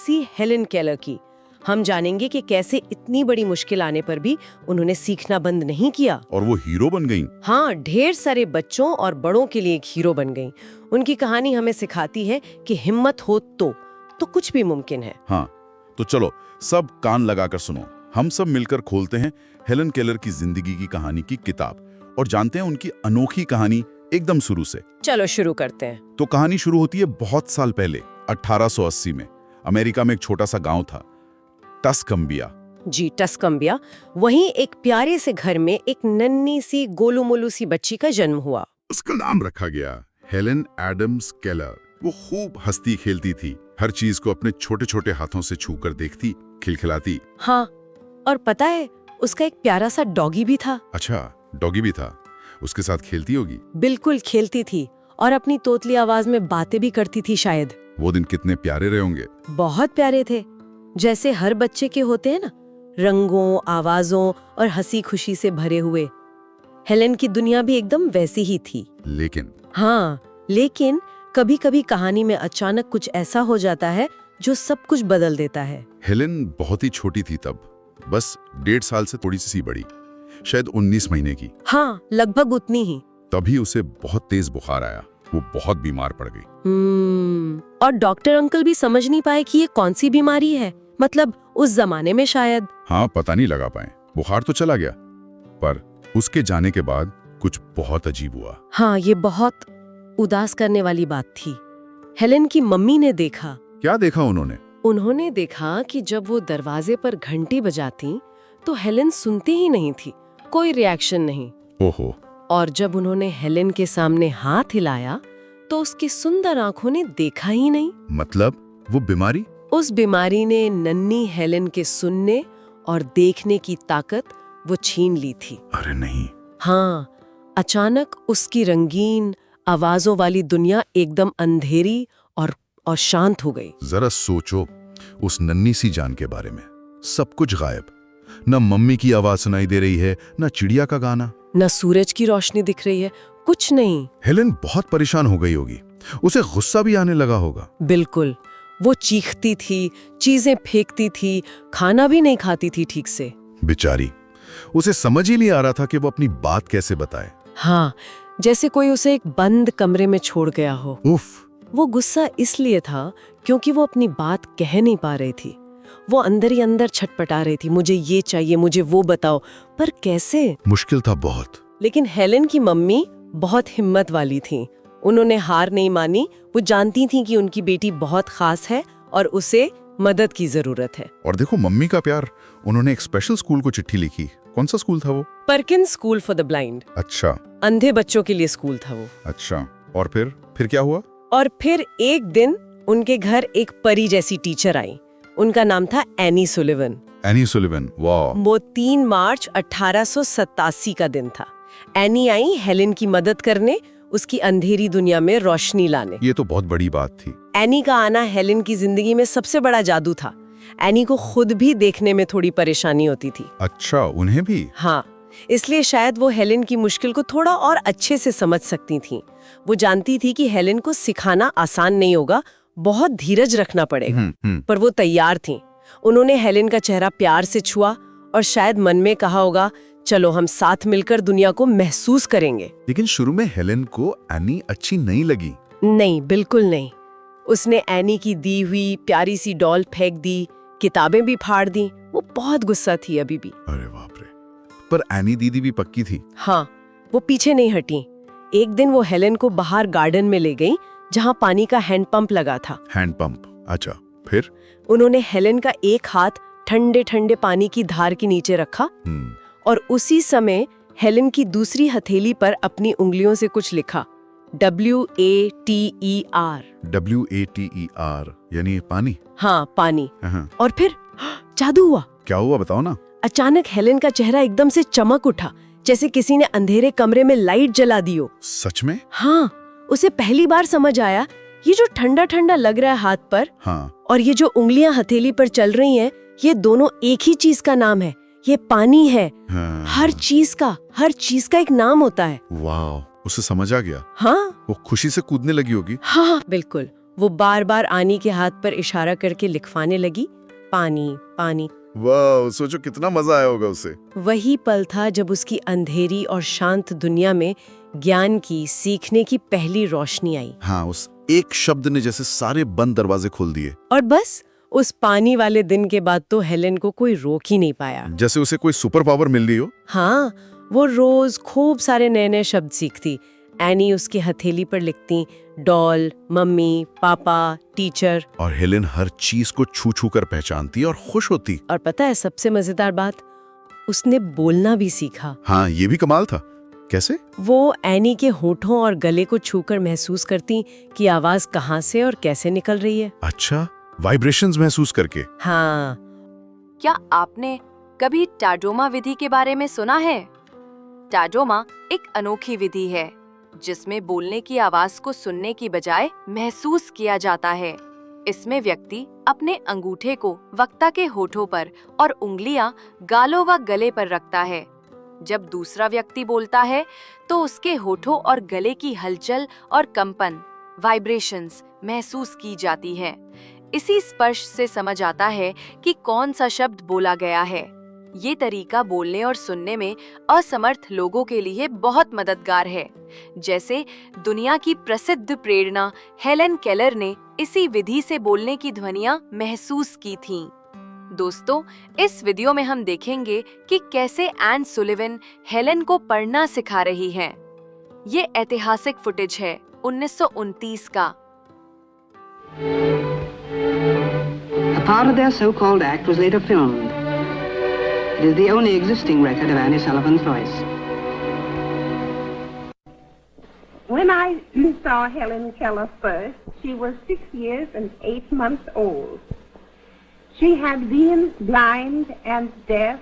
सी Helen Keller की। हम जानेंगे कि कैसे इतनी बड़ी मुश्किल आने पर भी उन्होंने सीखना बंद नहीं किया। और वो हीरो बन गईं। हाँ, ढेर सारे बच्चों और बड़ों के लिए एक हीरो बन गईं। उनकी कहानी हमें सिखाती है कि हिम्मत हो तो कुछ भी मुमकिन है। हाँ, तो चलो सब कान लगाकर सुनो। हम सब मिलकर खोलते हैं हेलेन केलर की जिंदगी की कहानी की किताब और जानते हैं उनकी अनोखी कहानी एकदम शुरू से। चलो शुरू करते हैं। तो कहानी शुरू होती है बहुत साल पहले, 1880 में। अमेरिका में एक छोटा सा गांव था, टस्कम्बिया। जी, टस्कम्बिया। वहीं एक प्यारे से घर में एक नन्ही सी गोलू मोलू सी बच्ची का जन्म हुआ। उसका नाम रखा गया हेलेन एडम्स केलर। वो खूब हंसती खेलती थी, हर चीज को अपने छोटे छोटे हाथों से छूकर देखती, खिलखिलाती। हाँ, और पता है उसका एक प्यारा सा डॉगी भी था। अच्छा, डॉगी भी था? उसके साथ खेलती होगी? बिल्कुल खेलती थी और अपनी तोतली आवाज में बातें भी करती थी शायद। वो दिन कितने प्यारे रहे होंगे। बहुत प्यारे थे, जैसे हर बच्चे के होते हैं ना, रंगों, आवाजों और हंसी खुशी से भरे हुए। हेलेन की दुनिया भी एकदम वैसी ही थी। लेकिन कभी कभी कहानी में अचानक कुछ ऐसा हो जाता है जो सब कुछ बदल देता है। हेलेन बहुत ही छोटी थी तब, बस 1.5 साल से थोड़ी सी बड़ी, शायद 19 महीने की। हाँ, लगभग उतनी ही। तभी उसे बहुत तेज बुखार आया, वो बहुत बीमार पड़ गई। और डॉक्टर अंकल भी समझ नहीं पाए कि ये कौन सी बीमारी है। मतलब उस जमाने में शायद। हाँ, पता नहीं लगा पाए। बुखार तो चला गया, पर उसके जाने के बाद कुछ बहुत अजीब हुआ। हाँ, ये बहुत उदास करने वाली बात थी। हेलेन की मम्मी ने देखा। क्या देखा उन्होंने? उन्होंने देखा कि जब वो दरवाजे पर घंटी बजाती तो हेलेन सुनती ही नहीं थी, कोई रिएक्शन नहीं। ओहो। और जब उन्होंने हेलेन के सामने हाथ हिलाया तो उसकी सुंदर आंखों ने देखा ही नहीं। मतलब वो बीमारी? उस बीमारी ने नन्ही हेलेन के सुनने और देखने की ताकत वो छीन ली थी। अरे नहीं। हाँ, अचानक उसकी रंगीन आवाजों वाली दुनिया एकदम अंधेरी और शांत हो गई। जरा सोचो, उस नन्ही सी जान के बारे में। सब कुछ गायब, न मम्मी की आवाज सुनाई दे रही है, न चिड़िया का गाना, न सूरज की रोशनी दिख रही है, कुछ नहीं। हेलेन बहुत परेशान हो गई होगी, उसे गुस्सा भी आने लगा होगा। बिल्कुल, वो चीखती थी, चीजें फेंकती थी, खाना भी नहीं खाती थी ठीक से। बेचारी, उसे समझ ही नहीं आ रहा था कि वो अपनी बात कैसे बताए। हाँ, जैसे कोई उसे एक बंद कमरे में छोड़ गया हो। उफ। वो गुस्सा इसलिए था क्योंकि वो अपनी बात कह नहीं पा रही थी। वो अंदर ही अंदर छटपटा रही थी, मुझे ये चाहिए, मुझे वो बताओ, पर कैसे? मुश्किल था बहुत। लेकिन हेलेन की मम्मी बहुत हिम्मत वाली थी। उन्होंने हार नहीं मानी। वो जानती थी कि उनकी बेटी बहुत खास है और उसे मदद की जरूरत है। और देखो मम्मी का प्यार। उन्होंने एक स्पेशल स्कूल को चिट्ठी लिखी। कौन सा स्कूल था वो? Perkins school for the blind. अच्छा। अंधे बच्चों के लिए स्कूल था वो। अच्छा, और फिर क्या हुआ? और फिर एक दिन उनके घर एक परी जैसी टीचर आई। उनका नाम था एनी सुलिवन। एनी सुलिवन, वाह। वो 3 मार्च 1887 का दिन था। एनी आई हेलेन की मदद करने, उसकी अंधेरी दुनिया में रोशनी लाने। ये तो बहुत बड़ी बात थी। एनी का आना हेलेन की जिंदगी में सबसे बड़ा जादू था। एनी को खुद भी देखने में थोड़ी परेशानी होती थी। अच्छा, उन्हें भी? हाँ, इसलिए शायद वो हेलेन की मुश्किल को थोड़ा और अच्छे से समझ सकती थी। वो जानती थी कि हेलेन को सिखाना आसान नहीं होगा, बहुत धीरज रखना पड़ेगा। पर वो तैयार थी। उन्होंने हेलेन का चेहरा प्यार से छुआ और शायद मन में कहा होगा, चलो हम साथ मिलकर दुनिया को महसूस करेंगे। लेकिन शुरू में हेलेन को एनी अच्छी नहीं लगी। नहीं, बिल्कुल नहीं। उसने एनी की दी हुई प्यारी सी डॉल फेंक दी, किताबें भी फाड़ दी। वो बहुत गुस्सा थी अभी भी। अरे बाप रे। पर एनी दीदी भी पक्की थी। हाँ, वो पीछे नहीं हटी। एक दिन वो हेलेन को बाहर गार्डन में ले गई जहाँ पानी का हैंडपंप लगा था। हैंडपंप? अच्छा, फिर? उन्होंने हेलेन का एक हाथ ठंडे ठंडे पानी की धार के नीचे रखा और उसी समय हेलेन की दूसरी हथेली पर अपनी उंगलियों से कुछ लिखा। WATER। WATER यानी पानी? हाँ, पानी। हाँ। और फिर जादू हुआ। क्या हुआ, बताओ ना। अचानक हेलेन का चेहरा एकदम से चमक उठा, जैसे किसी ने अंधेरे कमरे में लाइट जला दी हो। सच में? हाँ, उसे पहली बार समझ आया, ये जो ठंडा ठंडा लग रहा है हाथ पर, हाँ, और ये जो उंगलियां हथेली पर चल रही हैं, ये दोनों एक ही चीज का नाम है। ये पानी है। हाँ। हर चीज का एक नाम होता है। वाह, उसे समझ आ गया। हाँ, वो खुशी से कूदने लगी होगी। हाँ, बिल्कुल। वो बार बार आनी के हाथ पर इशारा करके लिखवाने लगी, पानी पानी। वाह, सोचो कितना मजा आया होगा उसे। वही पल था जब उसकी अंधेरी और शांत दुनिया में ज्ञान की, सीखने की पहली रोशनी आई। हाँ, उस एक शब्द ने जैसे सारे बंद दरवाजे खोल दिए। और बस उस पानी वाले दिन के बाद तो हेलेन को कोई रोक ही नहीं पाया। जैसे उसे कोई सुपर पावर मिल रही हो। हाँ, वो रोज खूब सारे नए नए शब्द सीखती। एनी उसकी हथेली पर लिखती, डॉल, मम्मी, पापा, टीचर। और हेलेन हर चीज को छू छू कर पहचानती और खुश होती। और पता है सबसे मजेदार बात, उसने बोलना भी सीखा। हाँ, ये भी कमाल था। कैसे? वो एनी के होठों और गले को छूकर महसूस करती कि आवाज कहाँ से और कैसे निकल रही है। अच्छा, वाइब्रेशंस महसूस करके। हाँ। क्या आपने कभी टाडोमा विधि के बारे में सुना है? टाडोमा एक अनोखी विधि है जिसमें बोलने की आवाज को सुनने की बजाय महसूस किया जाता है। इसमें व्यक्ति अपने अंगूठे को वक्ता के होठों पर और उंगलियां गालों व गले पर रखता है। जब दूसरा व्यक्ति बोलता है तो उसके होठों और गले की हलचल और कंपन, वाइब्रेशंस महसूस की जाती है। इसी स्पर्श से समझ आता है कि कौन सा शब्द बोला गया है। ये तरीका बोलने और सुनने में असमर्थ लोगों के लिए बहुत मददगार है। जैसे दुनिया की प्रसिद्ध प्रेरणा हेलेन केलर ने इसी विधि से बोलने की ध्वनियां महसूस की थीं। दोस्तों, इस वीडियो में हम देखेंगे कि कैसे एन सुलिवन हेलेन को पढ़ना सिखा रही हैं। ये ऐतिहासिक फुटेज है 1929 का। A part of their so-called act was later filmed. It is the only existing record of Annie Sullivan's voice. When I saw Helen Keller first, she was 6 years and 8 months old. She had been blind and deaf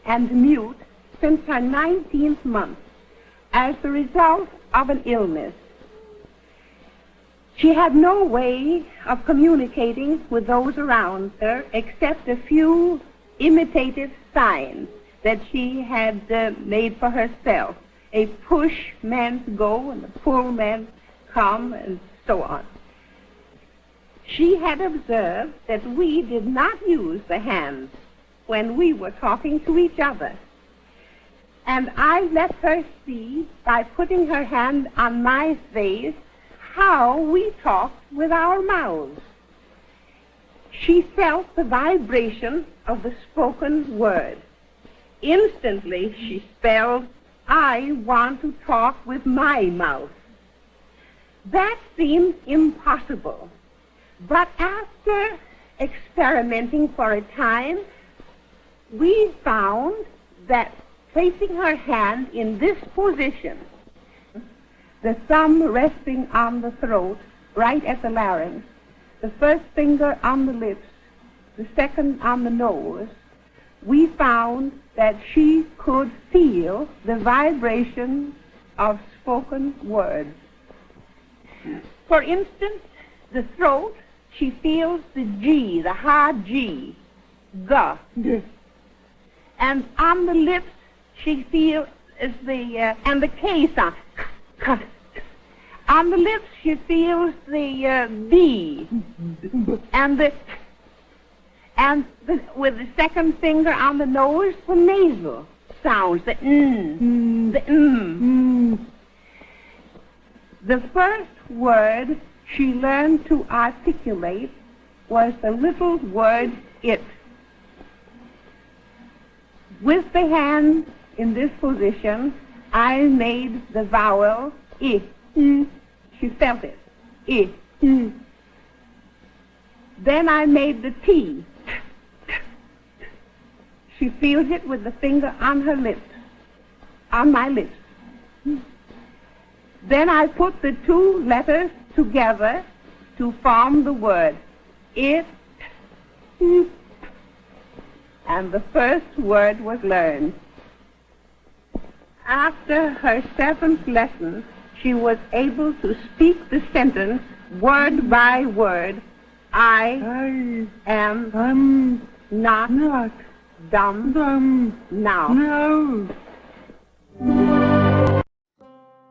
and mute since her 19th month as the result of an illness. She had no way of communicating with those around her except a few imitative signs that she had made for herself. A push meant go and a pull meant come and so on. She had observed that we did not use the hands when we were talking to each other. And I let her see by putting her hand on my face how we talked with our mouths. She felt the vibration of the spoken word. Instantly she spelled, I want to talk with my mouth. That seemed impossible. But after experimenting for a time, we found that placing her hand in this position, the thumb resting on the throat, right at the larynx, the first finger on the lips, the second on the nose, we found that she could feel the vibration of spoken words. For instance, the throat, she feels the G, the hard G, the. And on the lips, she feels the, and the K sound, k. On the lips, she feels the B, and with the second finger on the nose, the nasal sounds, the the The first word she learned to articulate was the little word it. With the hand in this position, I made the vowel I. She felt it. I. Then I made the T. She feels it with the finger on her lips, on my lips. Then I put the two letters together to form the word it, and the first word was learned. After her 7th lesson, she was able to speak the sentence word by word, I am not dumb now.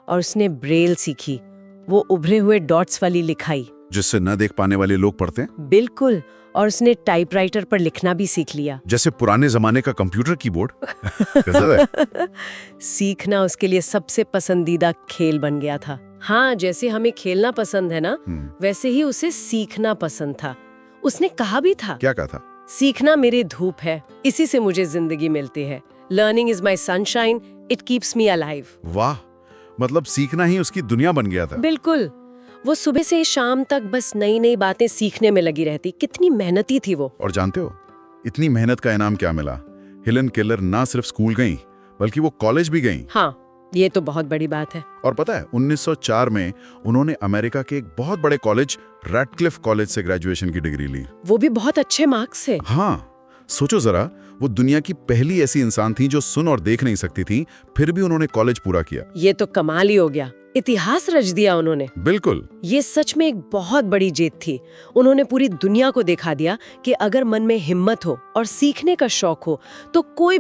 और उसने Braille सीखी, वो उभरे हुए dots वाली लिखाई। जिससे न देख पाने वाले लोग पढ़ते हैं? बिल्कुल। और उसने टाइपराइटर पर लिखना भी सीख लिया। जैसे पुराने जमाने का कंप्यूटर कीबोर्ड। गजब है। सीखना उसके लिए सबसे पसंदीदा खेल बन गया था। हाँ, जैसे हमें खेलना पसंद है ना, वैसे ही उसे सीखना पसंद था। उसने कहा भी था, क्या कहा था? सीखना मेरी धूप है, इसी से मुझे जिंदगी मिलती है। Learning is my sunshine, it keeps me alive. वाह, मतलब सीखना ही उसकी दुनिया बन गया था। बिल्कुल। वो सुबह से शाम तक बस नई नई बातें सीखने में लगी रहती। कितनी मेहनती थी वो। और जानते हो, इतनी मेहनत का इनाम क्या मिला? हेलन केलर ना सिर्फ स्कूल गईं, बल्कि वो कॉलेज भी गईं। हाँ, ये तो बहुत बड़ी बात है। और पता है, 1904 में उन्होंने अमेरिका के एक बहुत बड़े कॉलेज रैडक्लिफ कॉलेज से ग्रेजुएशन की डिग्री ली। वो भी बहुत अच्छे मार्क्स से। हाँ, सोचो जरा, वो दुनिया की पहली ऐसी इंसान थी जो सुन और देख नहीं सकती थी, फिर भी उन्होंने कॉलेज पूरा किया। ये तो कमाल ही हो गया। इतिहास रच दिया उन्होंने। बिल्कुल। ये सच में एक बहुत बड़ी जीत थी। उन्होंने पूरी दुनिया को दिखा दिया कि अगर मन में हिम्मत हो और सीखने का शौक हो तो कोई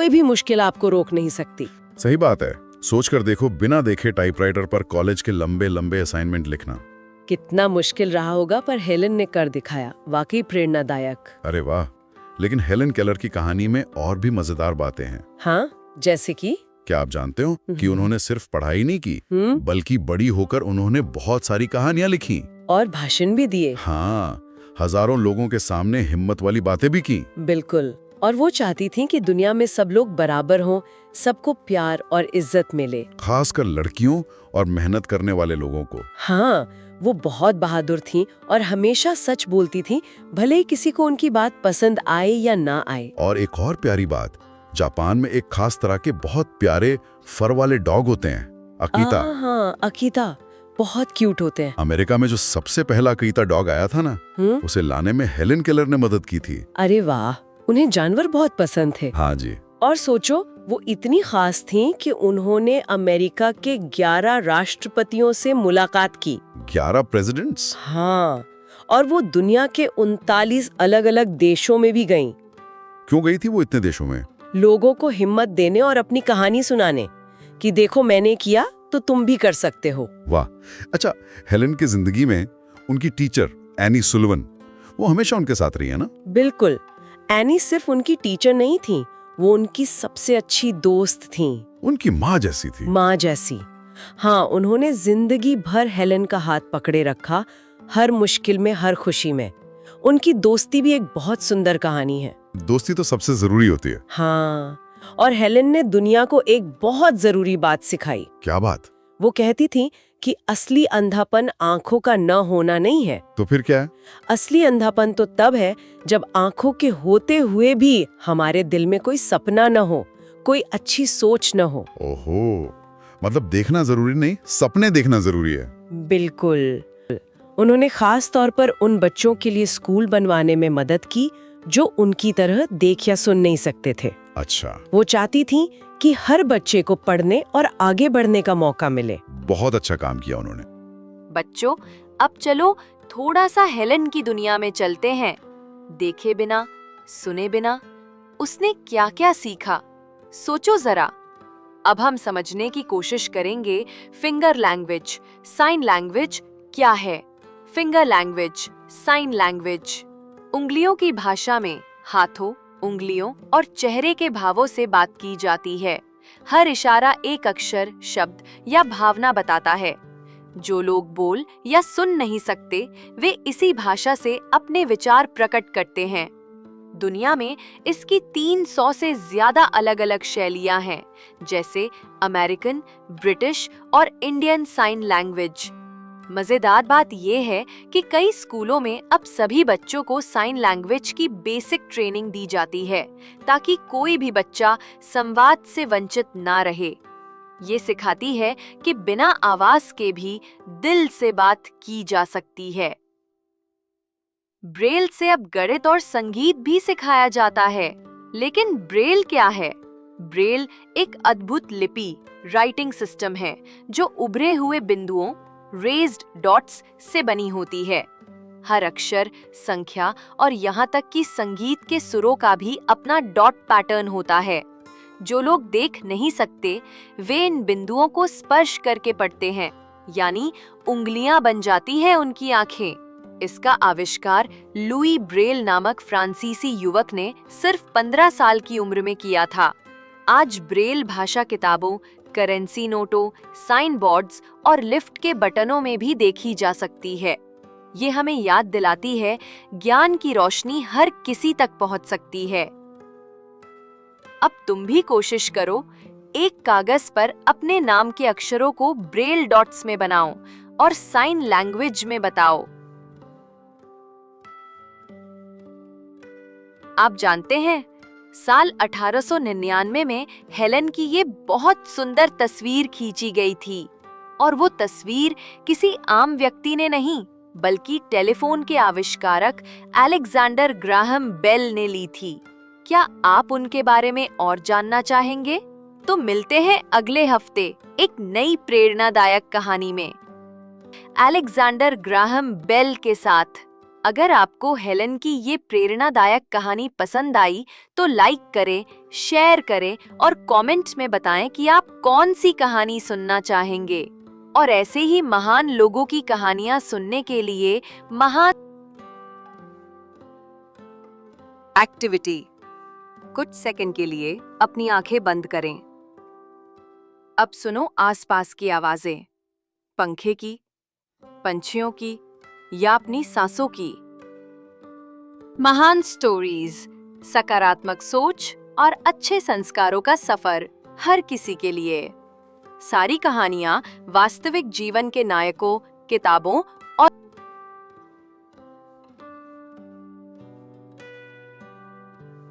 भी मुश्किल आपको रोक नहीं सकती। सही बात है। सोच कर देखो, बिना देखे टाइपराइटर पर कॉलेज के लंबे लंबे असाइनमेंट लिखना कितना मुश्किल रहा होगा, पर हेलन ने कर दिखाया। वाकई प्रेरणादायक। अरे वाह। लेकिन हेलन केलर की कहानी में और भी मजेदार बातें हैं। हाँ, जैसे कि? क्या आप जानते हो कि उन्होंने सिर्फ पढ़ाई नहीं की, बल्कि बड़ी होकर उन्होंने बहुत सारी कहानियां लिखी और भाषण भी दिए। हाँ, हजारों लोगों के सामने हिम्मत वाली बातें भी की। बिल्कुल। और वो चाहती थी कि दुनिया में सब लोग बराबर हों, सबको प्यार और इज्जत मिले, खासकर लड़कियों और मेहनत करने वाले लोगों को। हाँ, वो बहुत बहादुर थीं और हमेशा सच बोलती थीं, भले ही किसी को उनकी बात पसंद आए या ना आए। और एक और प्यारी बात, जापान में एक खास तरह के बहुत प्यारे फर वाले डॉग होते हैं, अकीता। हाँ, अकीता बहुत क्यूट होते हैं। अमेरिका में जो सबसे पहला अकीता डॉग आया था ना, उसे लाने में हेलन केलर ने मदद की थी। अरे वाह, उन्हें जानवर बहुत पसंद थे। हाँ जी। और सोचो, वो इतनी खास थीं कि उन्होंने अमेरिका के 11 राष्ट्रपतियों से मुलाकात की। 11 प्रेसिडेंट्स? हाँ, और वो दुनिया के 39 अलग-अलग देशों में भी गईं। क्यों गई थी वो इतने देशों में? लोगों को हिम्मत देने और अपनी कहानी सुनाने कि देखो मैंने किया तो तुम भी कर सकते हो। वाह। अच्छा, हेलन की जिंदगी में उनकी टीचर एनी सुलिवन, वो हमेशा उनके साथ रही है ना? बिल्कुल। एनी सिर्फ उनकी टीचर नहीं थी, वो उनकी सबसे अच्छी दोस्त थी। उनकी माँ जैसी थी। माँ जैसी। हाँ, उन्होंने जिंदगी भर हेलन का हाथ पकड़े रखा, हर मुश्किल में, हर खुशी में। उनकी दोस्ती भी एक बहुत सुंदर कहानी है। दोस्ती तो सबसे जरूरी होती है। हाँ, और हेलन ने दुनिया को एक बहुत जरूरी बात सिखाई। क्या बात? वो कहती थी कि असली अंधापन आंखों का न होना नहीं है। तो फिर क्या है? असली अंधापन तो तब है जब आंखों के होते हुए भी हमारे दिल में कोई सपना न हो, कोई अच्छी सोच न हो। ओहो, मतलब देखना जरूरी नहीं, सपने देखना जरूरी है। बिल्कुल। उन्होंने खास तौर पर उन बच्चों के लिए स्कूल बनवाने में मदद की जो उनकी तरह देख या सुन नहीं सकते थे। अच्छा। वो चाहती थी कि हर बच्चे को पढ़ने और आगे बढ़ने का मौका मिले। बहुत अच्छा काम किया उन्होंने। बच्चों, अब चलो थोड़ा सा हेलन की दुनिया में चलते हैं। देखे बिना, सुने बिना उसने क्या क्या सीखा, सोचो जरा। अब हम समझने की कोशिश करेंगे फिंगर लैंग्वेज, साइन लैंग्वेज क्या है। फिंगर लैंग्वेज, साइन लैंग्वेज उंगलियों की भाषा में हाथों, उंगलियों और चेहरे के भावों से बात की जाती है। हर इशारा एक अक्षर, शब्द या भावना बताता है। जो लोग बोल या सुन नहीं सकते, वे इसी भाषा से अपने विचार प्रकट करते हैं। दुनिया में इसकी 300 से ज्यादा अलग-अलग शैलियां हैं, जैसे अमेरिकन, ब्रिटिश और इंडियन साइन लैंग्वेज। मजेदार बात यह है कि कई स्कूलों में अब सभी बच्चों को साइन लैंग्वेज की बेसिक ट्रेनिंग दी जाती है, ताकि कोई भी बच्चा संवाद से वंचित ना रहे। ये सिखाती है कि बिना आवाज के भी दिल से बात की जा सकती है। ब्रेल से अब गणित और संगीत भी सिखाया जाता है। लेकिन ब्रेल क्या है? ब्रेल एक अद्भुत लिपि, राइटिंग सिस्टम है, जो उभरे हुए बिंदुओं, रेज्ड डॉट्स से बनी होती है। हर अक्षर, संख्या और यहाँ तक कि संगीत के सुरों का भी अपना डॉट पैटर्न होता है। जो लोग देख नहीं सकते, वे इन बिंदुओं को स्पर्श करके पढ़ते हैं। यानी उंगलियां बन जाती हैं उनकी आंखें। इसका आविष्कार लुई ब्रेल नामक फ्रांसीसी युवक ने सिर्फ 15 साल की उम्र में किया था। आज ब्रेल भाषा किताबों, करेंसी नोटों, साइन बोर्ड्स और लिफ्ट के बटनों में भी देखी जा सकती है। ये हमें याद दिलाती है ज्ञान की रोशनी हर किसी तक पहुंच सकती है। अब तुम भी कोशिश करो, एक कागज पर अपने नाम के अक्षरों को ब्रेल डॉट्स में बनाओ और साइन लैंग्वेज में बताओ। आप जानते हैं, साल 1899 में हेलन की ये बहुत सुंदर तस्वीर खींची गई थी, और वो तस्वीर किसी आम व्यक्ति ने नहीं बल्कि टेलीफोन के आविष्कारक अलेक्जेंडर ग्राहम बेल ने ली थी। क्या आप उनके बारे में और जानना चाहेंगे? तो मिलते हैं अगले हफ्ते एक नई प्रेरणादायक कहानी में अलेक्जेंडर ग्राहम बेल के साथ। अगर आपको हेलन की ये प्रेरणादायक कहानी पसंद आई तो लाइक करें, शेयर करें और कमेंट में बताएं कि आप कौन सी कहानी सुनना चाहेंगे। और ऐसे ही महान लोगों की कहानियां सुनने के लिए महान एक्टिविटी। कुछ सेकंड के लिए अपनी आंखें बंद करें। अब सुनो आसपास की आवाजें, पंखे की, पंछियों की या अपनी सांसों की। महान स्टोरीज, सकारात्मक सोच और अच्छे संस्कारों का सफर हर किसी के लिए। सारी कहानियां वास्तविक जीवन के नायकों, किताबों